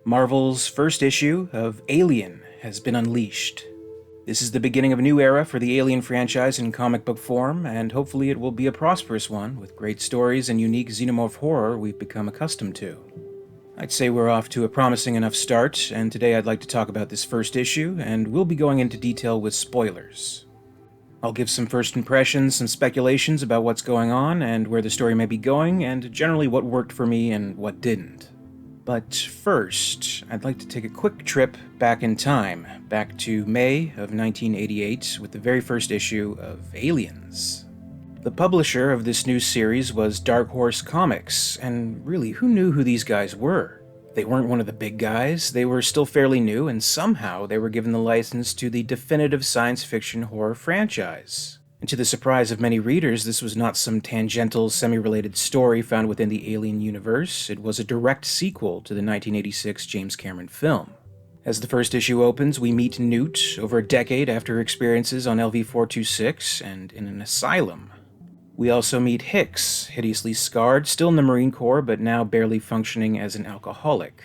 Marvel's first issue of Alien has been unleashed. This is the beginning of a new era for the Alien franchise in comic book form, and hopefully it will be a prosperous one with great stories and unique xenomorph horror we've become accustomed to. I'd say we're off to a promising enough start, and today I'd like to talk about this first issue, and we'll be going into detail with spoilers. I'll give some first impressions, some speculations about what's going on and where the story may be going, and generally what worked for me and what didn't. But first, I'd like to take a quick trip back in time, back to May of 1988 with the very first issue of Aliens. The publisher of this new series was Dark Horse Comics, and really, who knew who these guys were? They weren't one of the big guys, they were still fairly new, and somehow they were given the license to the definitive science fiction horror franchise. And to the surprise of many readers, this was not some tangential, semi-related story found within the Alien universe. It was a direct sequel to the 1986 James Cameron film. As the first issue opens, we meet Newt over a decade after her experiences on LV-426 and in an asylum. We also meet Hicks, hideously scarred, still in the Marine Corps, but now barely functioning as an alcoholic.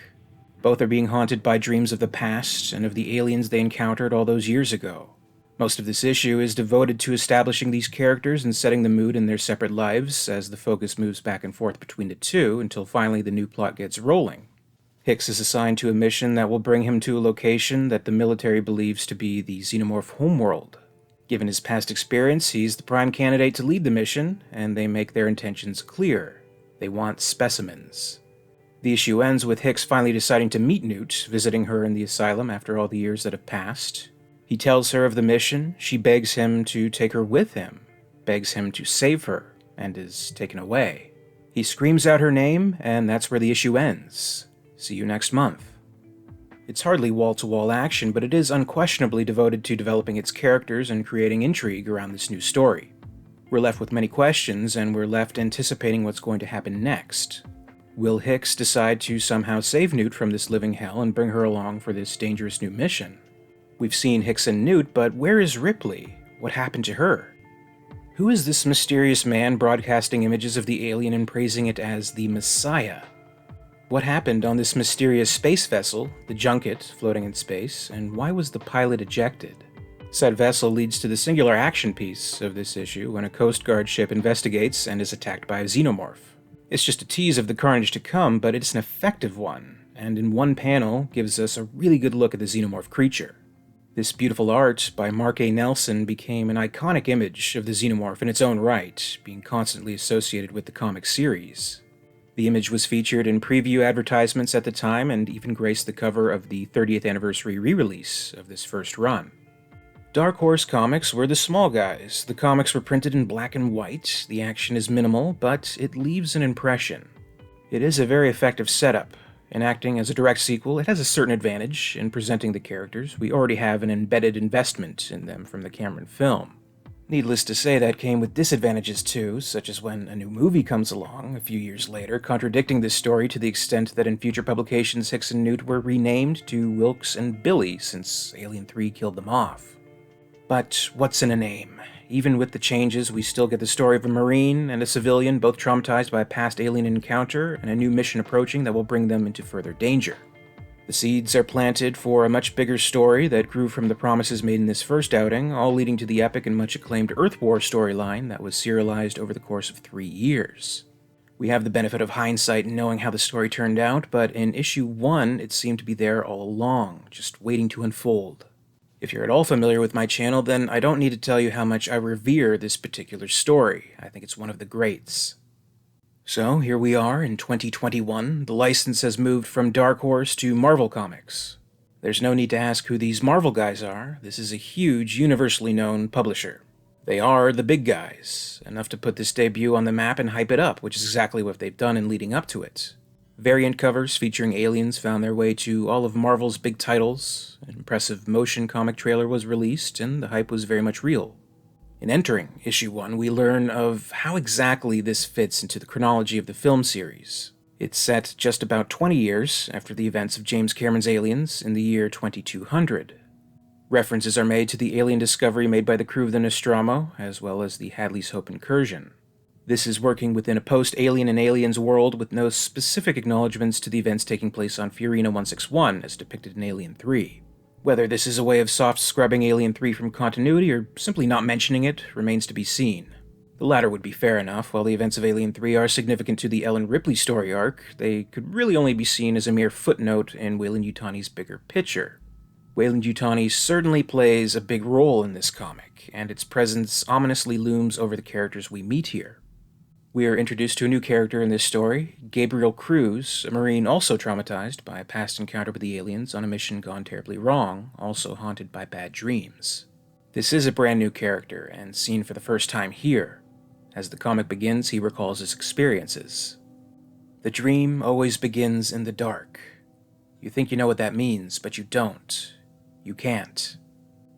Both are being haunted by dreams of the past and of the aliens they encountered all those years ago. Most of this issue is devoted to establishing these characters and setting the mood in their separate lives as the focus moves back and forth between the two until finally the new plot gets rolling. Hicks is assigned to a mission that will bring him to a location that the military believes to be the Xenomorph homeworld. Given his past experience, he's the prime candidate to lead the mission, and they make their intentions clear. They want specimens. The issue ends with Hicks finally deciding to meet Newt, visiting her in the asylum after all the years that have passed. He tells her of the mission, she begs him to take her with him, begs him to save her, and is taken away. He screams out her name, and that's where the issue ends. See you next month. It's hardly wall-to-wall action, but it is unquestionably devoted to developing its characters and creating intrigue around this new story. We're left with many questions, and we're left anticipating what's going to happen next. Will Hicks decide to somehow save Newt from this living hell and bring her along for this dangerous new mission? We've seen Hicks and Newt, but where is Ripley? What happened to her? Who is this mysterious man broadcasting images of the alien and praising it as the Messiah? What happened on this mysterious space vessel, the Junket, floating in space, and why was the pilot ejected? Said vessel leads to the singular action piece of this issue when a Coast Guard ship investigates and is attacked by a xenomorph. It's just a tease of the carnage to come, but it's an effective one, and in one panel gives us a really good look at the xenomorph creature. This beautiful art by Mark A. Nelson became an iconic image of the xenomorph in its own right, being constantly associated with the comic series. The image was featured in preview advertisements at the time and even graced the cover of the 30th anniversary re-release of this first run. Dark Horse Comics were the small guys. The comics were printed in black and white, the action is minimal, but it leaves an impression. It is a very effective setup. In acting as a direct sequel, it has a certain advantage in presenting the characters. We already have an embedded investment in them from the Cameron film. Needless to say, that came with disadvantages too, such as when a new movie comes along a few years later, contradicting this story to the extent that in future publications Hicks and Newt were renamed to Wilkes and Billy since Alien 3 killed them off. But what's in a name? Even with the changes, we still get the story of a Marine and a civilian both traumatized by a past alien encounter and a new mission approaching that will bring them into further danger. The seeds are planted for a much bigger story that grew from the promises made in this first outing, all leading to the epic and much acclaimed Earth War storyline that was serialized over the course of 3 years. We have the benefit of hindsight in knowing how the story turned out, but in issue 1 it seemed to be there all along, just waiting to unfold. If you're at all familiar with my channel, then I don't need to tell you how much I revere this particular story. I think it's one of the greats. So, here we are in 2021. The license has moved from Dark Horse to Marvel Comics. There's no need to ask who these Marvel guys are. This is a huge, universally known publisher. They are the big guys, enough to put this debut on the map and hype it up, which is exactly what they've done in leading up to it. Variant covers featuring aliens found their way to all of Marvel's big titles. An impressive motion comic trailer was released, and the hype was very much real. In entering issue 1, we learn of how exactly this fits into the chronology of the film series. It's set just about 20 years after the events of James Cameron's Aliens in the year 2200. References are made to the alien discovery made by the crew of the Nostromo, as well as the Hadley's Hope incursion. This is working within a post-Alien and Aliens world with no specific acknowledgments to the events taking place on Fiorina 161 as depicted in Alien 3. Whether this is a way of soft scrubbing Alien 3 from continuity or simply not mentioning it remains to be seen. The latter would be fair enough. While the events of Alien 3 are significant to the Ellen Ripley story arc, they could really only be seen as a mere footnote in Weyland-Yutani's bigger picture. Weyland-Yutani certainly plays a big role in this comic, and its presence ominously looms over the characters we meet here. We are introduced to a new character in this story, Gabriel Cruz, a Marine also traumatized by a past encounter with the aliens on a mission gone terribly wrong, also haunted by bad dreams. This is a brand new character, and seen for the first time here. As the comic begins, he recalls his experiences. The dream always begins in the dark. You think you know what that means, but you don't. You can't.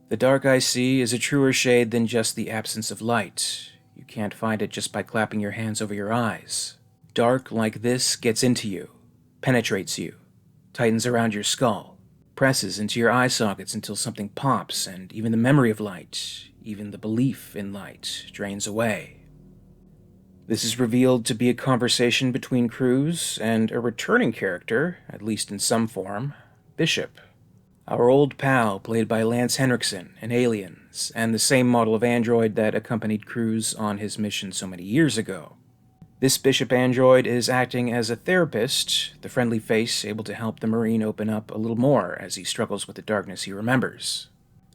The dark I see is a truer shade than just the absence of light. You can't find it just by clapping your hands over your eyes. Dark like this gets into you, penetrates you, tightens around your skull, presses into your eye sockets until something pops, and even the memory of light, even the belief in light, drains away. This is revealed to be a conversation between Cruz and a returning character, at least in some form, Bishop. Our old pal, played by Lance Henriksen in Aliens, and the same model of android that accompanied Cruz on his mission so many years ago. This Bishop android is acting as a therapist, the friendly face able to help the Marine open up a little more as he struggles with the darkness he remembers.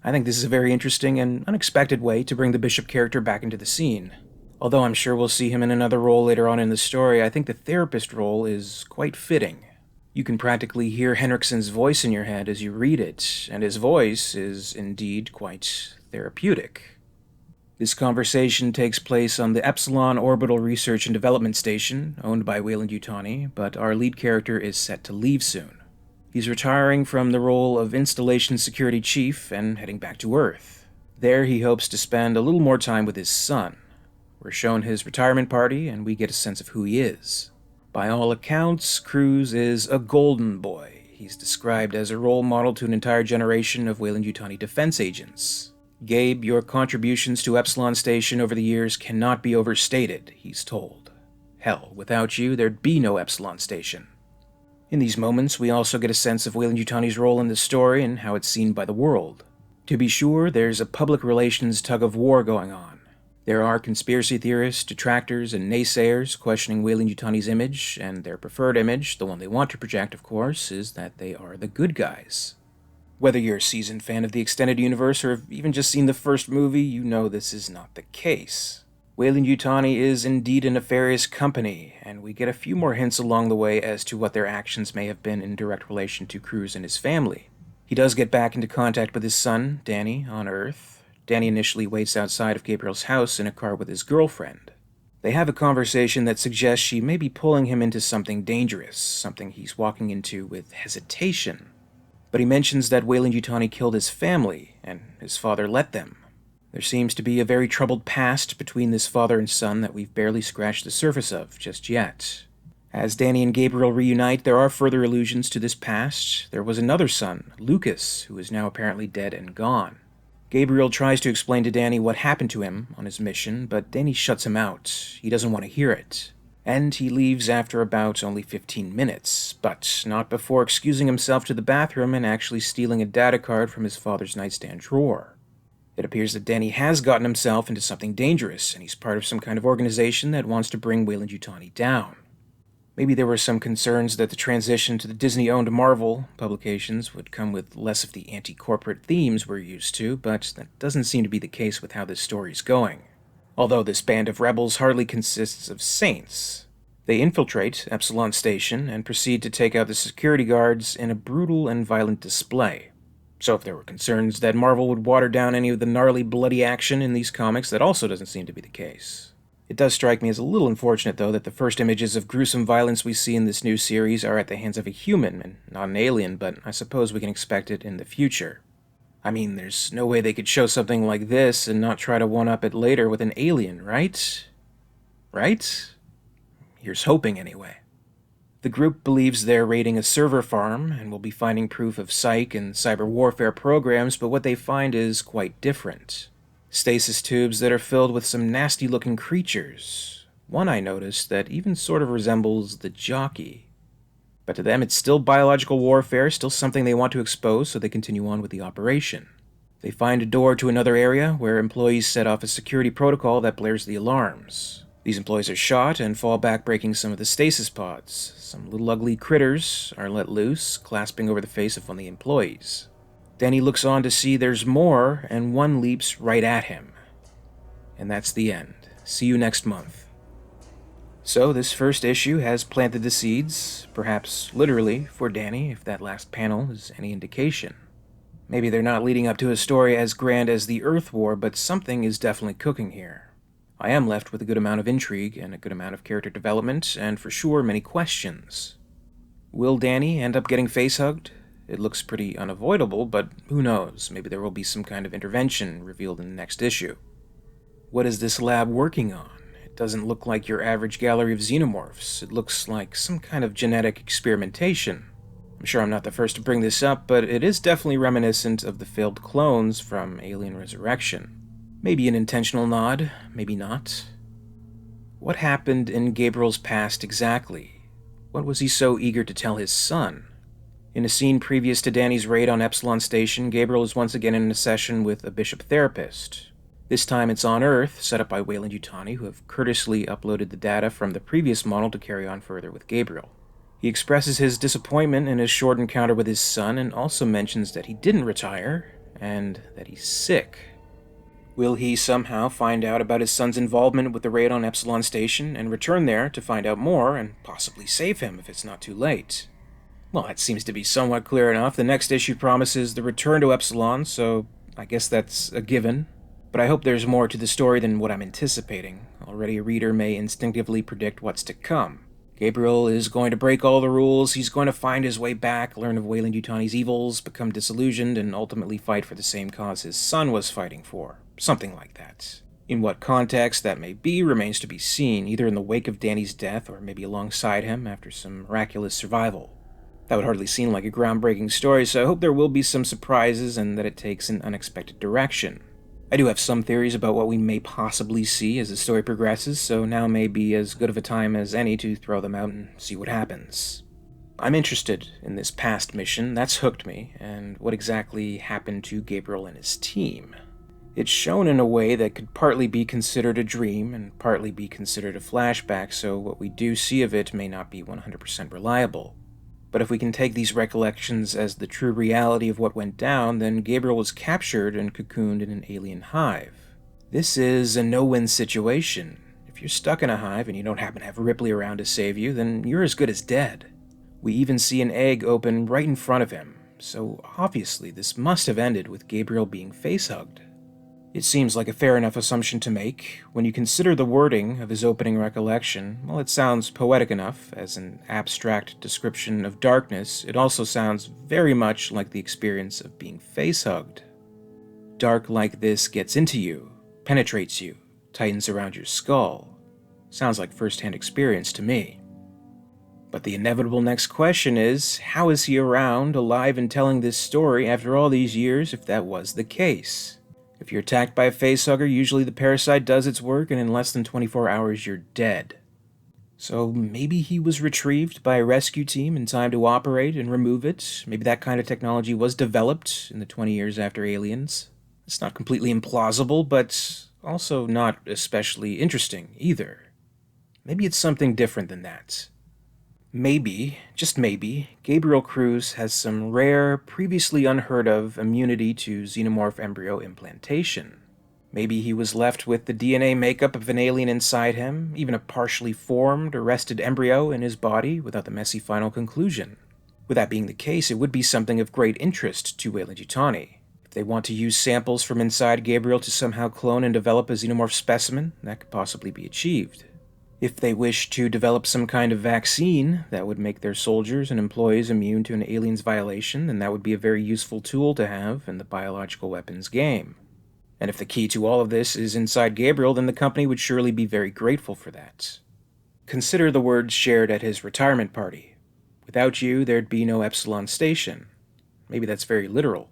I think this is a very interesting and unexpected way to bring the Bishop character back into the scene. Although I'm sure we'll see him in another role later on in the story, I think the therapist role is quite fitting. You can practically hear Henriksen's voice in your head as you read it, and his voice is indeed quite therapeutic. This conversation takes place on the Epsilon Orbital Research and Development Station, owned by Weyland-Yutani, but our lead character is set to leave soon. He's retiring from the role of Installation Security Chief and heading back to Earth. There he hopes to spend a little more time with his son. We're shown his retirement party, and we get a sense of who he is. By all accounts, Cruz is a golden boy. He's described as a role model to an entire generation of Weyland-Yutani defense agents. Gabe, your contributions to Epsilon Station over the years cannot be overstated, he's told. Hell, without you, there'd be no Epsilon Station. In these moments, we also get a sense of Weyland-Yutani's role in the story and how it's seen by the world. To be sure, there's a public relations tug-of-war going on. There are conspiracy theorists, detractors, and naysayers questioning Weyland-Yutani's image, and their preferred image, the one they want to project, of course, is that they are the good guys. Whether you're a seasoned fan of the extended universe or have even just seen the first movie, you know this is not the case. Weyland-Yutani is indeed a nefarious company, and we get a few more hints along the way as to what their actions may have been in direct relation to Cruz and his family. He does get back into contact with his son, Danny, on Earth. Danny initially waits outside of Gabriel's house in a car with his girlfriend. They have a conversation that suggests she may be pulling him into something dangerous, something he's walking into with hesitation. But he mentions that Weyland-Yutani killed his family, and his father let them. There seems to be a very troubled past between this father and son that we've barely scratched the surface of just yet. As Danny and Gabriel reunite, there are further allusions to this past. There was another son, Lucas, who is now apparently dead and gone. Gabriel tries to explain to Danny what happened to him on his mission, but Danny shuts him out. He doesn't want to hear it. And he leaves after about only 15 minutes, but not before excusing himself to the bathroom and actually stealing a data card from his father's nightstand drawer. It appears that Danny has gotten himself into something dangerous, and he's part of some kind of organization that wants to bring Weyland-Yutani down. Maybe there were some concerns that the transition to the Disney-owned Marvel publications would come with less of the anti-corporate themes we're used to, but that doesn't seem to be the case with how this story's going. Although this band of rebels hardly consists of saints. They infiltrate Epsilon Station and proceed to take out the security guards in a brutal and violent display. So if there were concerns that Marvel would water down any of the gnarly, bloody action in these comics, that also doesn't seem to be the case. It does strike me as a little unfortunate, though, that the first images of gruesome violence we see in this new series are at the hands of a human and not an alien, but I suppose we can expect it in the future. I mean, there's no way they could show something like this and not try to one-up it later with an alien, right? Right? Here's hoping, anyway. The group believes they're raiding a server farm and will be finding proof of psych and cyber warfare programs, but what they find is quite different. Stasis tubes that are filled with some nasty-looking creatures. one I noticed that even sort of resembles the jockey. But to them, it's still biological warfare, still something they want to expose, so they continue on with the operation. They find a door to another area where employees set off a security protocol that blares the alarms. These employees are shot and fall back, breaking some of the stasis pods. Some little ugly critters are let loose, clasping over the face of one of the employees. Danny looks on to see there's more, and one leaps right at him. And that's the end. See you next month. So this first issue has planted the seeds, perhaps literally, for Danny, if that last panel is any indication. Maybe they're not leading up to a story as grand as the Earth War, but something is definitely cooking here. I am left with a good amount of intrigue and a good amount of character development, and for sure many questions. Will Danny end up getting face-hugged? It looks pretty unavoidable, but who knows? Maybe there will be some kind of intervention revealed in the next issue. What is this lab working on? It doesn't look like your average gallery of xenomorphs. It looks like some kind of genetic experimentation. I'm sure I'm not the first to bring this up, but it is definitely reminiscent of the failed clones from Alien Resurrection. Maybe an intentional nod, maybe not. What happened in Gabriel's past exactly? What was he so eager to tell his son? In a scene previous to Danny's raid on Epsilon Station, Gabriel is once again in a session with a bishop therapist. This time it's on Earth, set up by Weyland-Yutani, who have courteously uploaded the data from the previous model to carry on further with Gabriel. He expresses his disappointment in his short encounter with his son, and also mentions that he didn't retire, and that he's sick. Will he somehow find out about his son's involvement with the raid on Epsilon Station, and return there to find out more, and possibly save him if it's not too late? Well, that seems to be somewhat clear enough. The next issue promises the return to Epsilon, so I guess that's a given. But I hope there's more to the story than what I'm anticipating. Already a reader may instinctively predict what's to come. Gabriel is going to break all the rules, he's going to find his way back, learn of Weyland-Yutani's evils, become disillusioned, and ultimately fight for the same cause his son was fighting for. Something like that. In what context that may be remains to be seen, either in the wake of Danny's death or maybe alongside him after some miraculous survival. That would hardly seem like a groundbreaking story, so I hope there will be some surprises and that it takes an unexpected direction. I do have some theories about what we may possibly see as the story progresses, so now may be as good of a time as any to throw them out and see what happens. I'm interested in this past mission, that's hooked me, and what exactly happened to Gabriel and his team. It's shown in a way that could partly be considered a dream and partly be considered a flashback, so what we do see of it may not be 100% reliable. But if we can take these recollections as the true reality of what went down, then Gabriel was captured and cocooned in an alien hive. This is a no-win situation. If you're stuck in a hive and you don't happen to have Ripley around to save you, then you're as good as dead. We even see an egg open right in front of him, so obviously this must have ended with Gabriel being face-hugged. It seems like a fair enough assumption to make. When you consider the wording of his opening recollection, while it sounds poetic enough as an abstract description of darkness, it also sounds very much like the experience of being face-hugged. Dark like this gets into you, penetrates you, tightens around your skull. Sounds like first-hand experience to me. But the inevitable next question is, how is he around, alive and telling this story after all these years if that was the case? If you're attacked by a facehugger, usually the parasite does its work, and in less than 24 hours you're dead. So maybe he was retrieved by a rescue team in time to operate and remove it. Maybe that kind of technology was developed in the 20 years after Aliens. It's not completely implausible, but also not especially interesting either. Maybe it's something different than that. Maybe, just maybe, Gabriel Cruz has some rare, previously unheard of immunity to xenomorph embryo implantation. Maybe he was left with the DNA makeup of an alien inside him, even a partially formed, arrested embryo in his body without the messy final conclusion. With that being the case, it would be something of great interest to Weyland-Yutani. If they want to use samples from inside Gabriel to somehow clone and develop a xenomorph specimen, that could possibly be achieved. If they wish to develop some kind of vaccine that would make their soldiers and employees immune to an alien's violation, then that would be a very useful tool to have in the biological weapons game. And if the key to all of this is inside Gabriel, then the company would surely be very grateful for that. Consider the words shared at his retirement party. Without you, there'd be no Epsilon Station. Maybe that's very literal.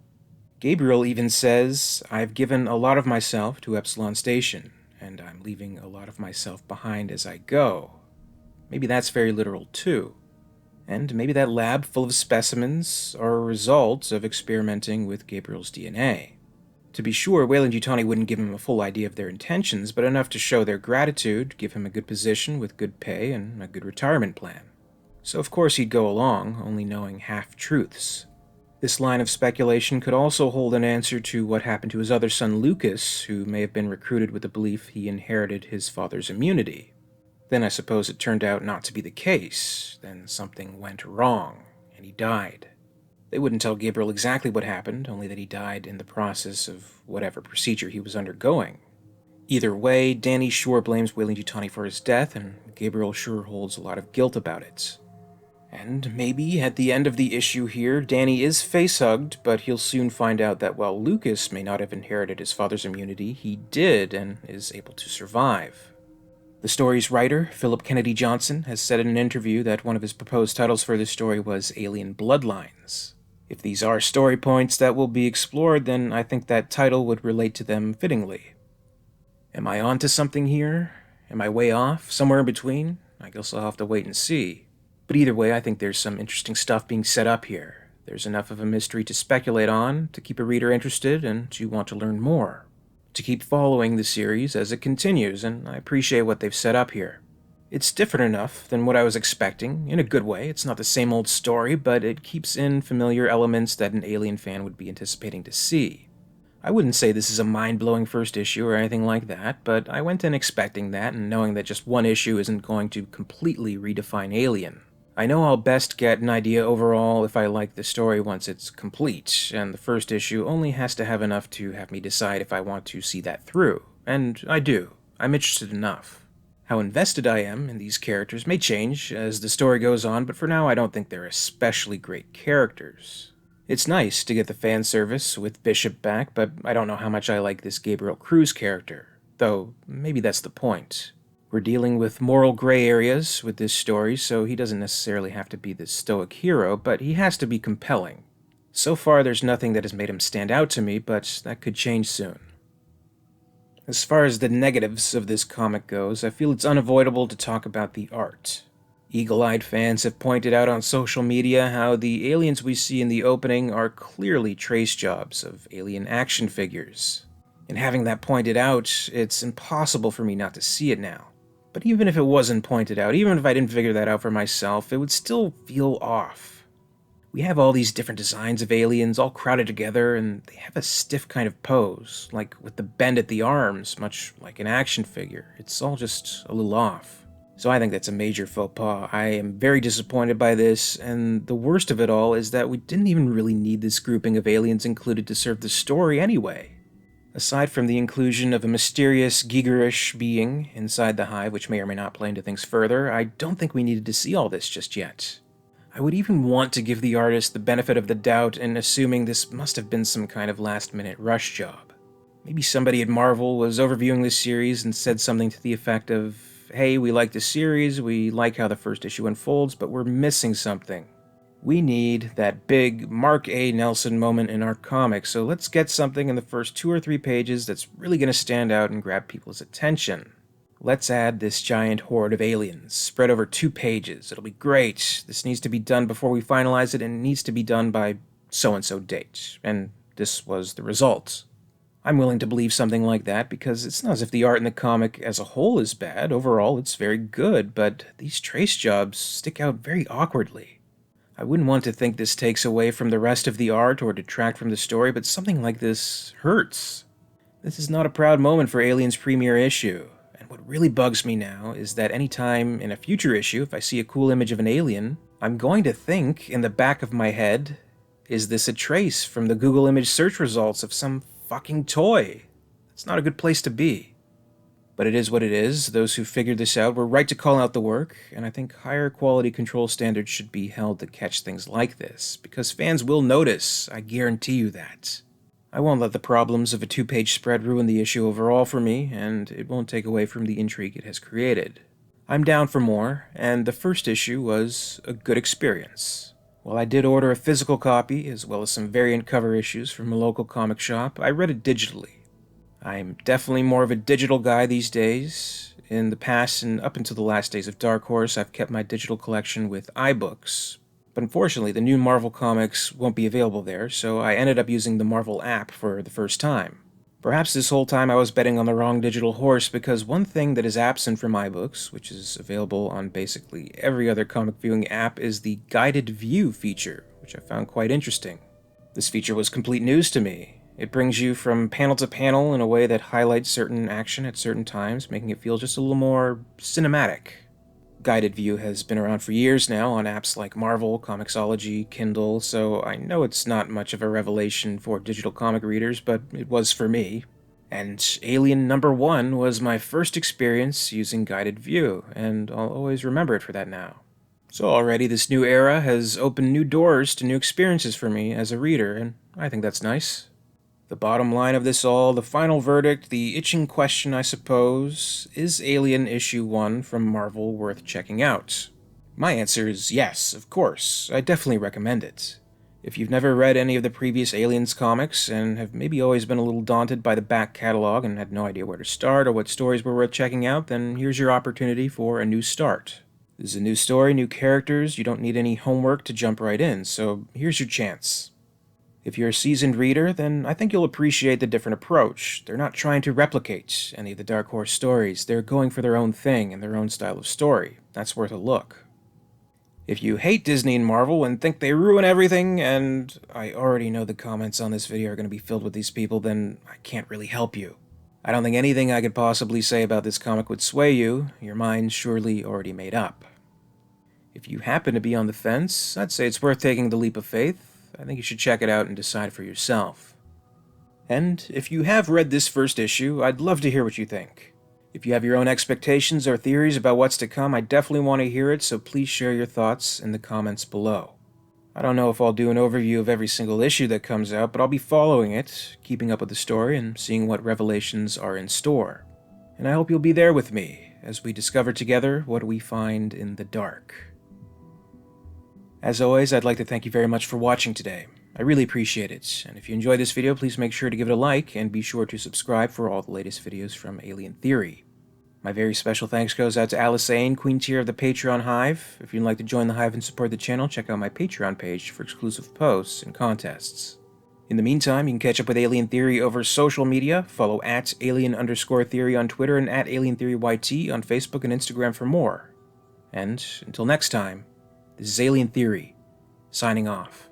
Gabriel even says, "I've given a lot of myself to Epsilon Station, and I'm leaving a lot of myself behind as I go. Maybe that's very literal too. And maybe that lab full of specimens are a result of experimenting with Gabriel's DNA. To be sure, Weyland-Yutani wouldn't give him a full idea of their intentions, but enough to show their gratitude, give him a good position with good pay and a good retirement plan. So of course he'd go along, only knowing half-truths. This line of speculation could also hold an answer to what happened to his other son Lucas, who may have been recruited with the belief he inherited his father's immunity. Then I suppose it turned out not to be the case. Then something went wrong, and he died. They wouldn't tell Gabriel exactly what happened, only that he died in the process of whatever procedure he was undergoing. Either way, Danny sure blames Weyland-Yutani for his death, and Gabriel sure holds a lot of guilt about it. And maybe, at the end of the issue here, Danny is face-hugged, but he'll soon find out that while Lucas may not have inherited his father's immunity, he did and is able to survive. The story's writer, Philip Kennedy Johnson, has said in an interview that one of his proposed titles for this story was Alien Bloodlines. If these are story points that will be explored, then I think that title would relate to them fittingly. Am I onto something here? Am I way off? Somewhere in between? I guess I'll have to wait and see. But either way, I think there's some interesting stuff being set up here. There's enough of a mystery to speculate on, to keep a reader interested, and to want to learn more. To keep following the series as it continues, and I appreciate what they've set up here. It's different enough than what I was expecting, in a good way. It's not the same old story, but it keeps in familiar elements that an Alien fan would be anticipating to see. I wouldn't say this is a mind-blowing first issue or anything like that, but I went in expecting that and knowing that just one issue isn't going to completely redefine Alien. I know I'll best get an idea overall if I like the story once it's complete, and the first issue only has to have enough to have me decide if I want to see that through. And I do. I'm interested enough. How invested I am in these characters may change as the story goes on, but for now I don't think they're especially great characters. It's nice to get the fan service with Bishop back, but I don't know how much I like this Gabriel Cruz character, though maybe that's the point. We're dealing with moral gray areas with this story, so he doesn't necessarily have to be this stoic hero, but he has to be compelling. So far, there's nothing that has made him stand out to me, but that could change soon. As far as the negatives of this comic goes, I feel it's unavoidable to talk about the art. Eagle-eyed fans have pointed out on social media how the aliens we see in the opening are clearly trace jobs of alien action figures. And having that pointed out, it's impossible for me not to see it now. But even if it wasn't pointed out, even if I didn't figure that out for myself, it would still feel off. We have all these different designs of aliens all crowded together, and they have a stiff kind of pose, like with the bend at the arms, much like an action figure. It's all just a little off. So I think that's a major faux pas. I am very disappointed by this, and the worst of it all is that we didn't even really need this grouping of aliens included to serve the story anyway. Aside from the inclusion of a mysterious, Giger-ish being inside the hive, which may or may not play into things further, I don't think we needed to see all this just yet. I would even want to give the artist the benefit of the doubt in assuming this must have been some kind of last-minute rush job. Maybe somebody at Marvel was overviewing this series and said something to the effect of, "Hey, we like the series, we like how the first issue unfolds, but we're missing something. We need that big Mark A. Nelson moment in our comic, so let's get something in the first 2 or 3 pages that's really going to stand out and grab people's attention. Let's add this giant horde of aliens, spread over 2 pages. It'll be great. This needs to be done before we finalize it, and it needs to be done by so-and-so date." And this was the result. I'm willing to believe something like that because it's not as if the art in the comic as a whole is bad. Overall, it's very good, but these trace jobs stick out very awkwardly. I wouldn't want to think this takes away from the rest of the art or detract from the story, but something like this hurts. This is not a proud moment for Alien's premiere issue, and what really bugs me now is that any time in a future issue, if I see a cool image of an alien, I'm going to think in the back of my head, is this a trace from the Google image search results of some fucking toy? That's not a good place to be. But it is what it is. Those who figured this out were right to call out the work, and I think higher quality control standards should be held to catch things like this, because fans will notice, I guarantee you that. I won't let the problems of a 2-page spread ruin the issue overall for me, and it won't take away from the intrigue it has created. I'm down for more, and the first issue was a good experience. While I did order a physical copy, as well as some variant cover issues from a local comic shop, I read it digitally. I'm definitely more of a digital guy these days. In the past and up until the last days of Dark Horse, I've kept my digital collection with iBooks. But unfortunately, the new Marvel comics won't be available there, so I ended up using the Marvel app for the first time. Perhaps this whole time I was betting on the wrong digital horse, because one thing that is absent from iBooks, which is available on basically every other comic viewing app, is the guided view feature, which I found quite interesting. This feature was complete news to me. It brings you from panel to panel in a way that highlights certain action at certain times, making it feel just a little more cinematic. Guided view has been around for years now on apps like Marvel, Comixology, Kindle, so I know it's not much of a revelation for digital comic readers, but it was for me. And Alien #1 was my first experience using guided view, and I'll always remember it for that now. So already this new era has opened new doors to new experiences for me as a reader, and I think that's nice. The bottom line of this all, the final verdict, the itching question, I suppose, is Alien Issue 1 from Marvel worth checking out? My answer is yes, of course. I definitely recommend it. If you've never read any of the previous Aliens comics and have maybe always been a little daunted by the back catalog and had no idea where to start or what stories were worth checking out, then here's your opportunity for a new start. This is a new story, new characters, you don't need any homework to jump right in, so here's your chance. If you're a seasoned reader, then I think you'll appreciate the different approach. They're not trying to replicate any of the Dark Horse stories. They're going for their own thing and their own style of story. That's worth a look. If you hate Disney and Marvel and think they ruin everything, and I already know the comments on this video are going to be filled with these people, then I can't really help you. I don't think anything I could possibly say about this comic would sway you. Your mind's surely already made up. If you happen to be on the fence, I'd say it's worth taking the leap of faith. I think you should check it out and decide for yourself. And if you have read this first issue, I'd love to hear what you think. If you have your own expectations or theories about what's to come, I definitely want to hear it, so please share your thoughts in the comments below. I don't know if I'll do an overview of every single issue that comes out, but I'll be following it, keeping up with the story, and seeing what revelations are in store. And I hope you'll be there with me as we discover together what we find in the dark. As always, I'd like to thank you very much for watching today. I really appreciate it, and if you enjoyed this video, please make sure to give it a like, and be sure to subscribe for all the latest videos from Alien Theory. My very special thanks goes out to Alice Ain, Queen Tier of the Patreon Hive. If you'd like to join the Hive and support the channel, check out my Patreon page for exclusive posts and contests. In the meantime, you can catch up with Alien Theory over social media. Follow @alien_theory on Twitter and @alientheoryyt on Facebook and Instagram for more. And until next time, this is Alien Theory, signing off.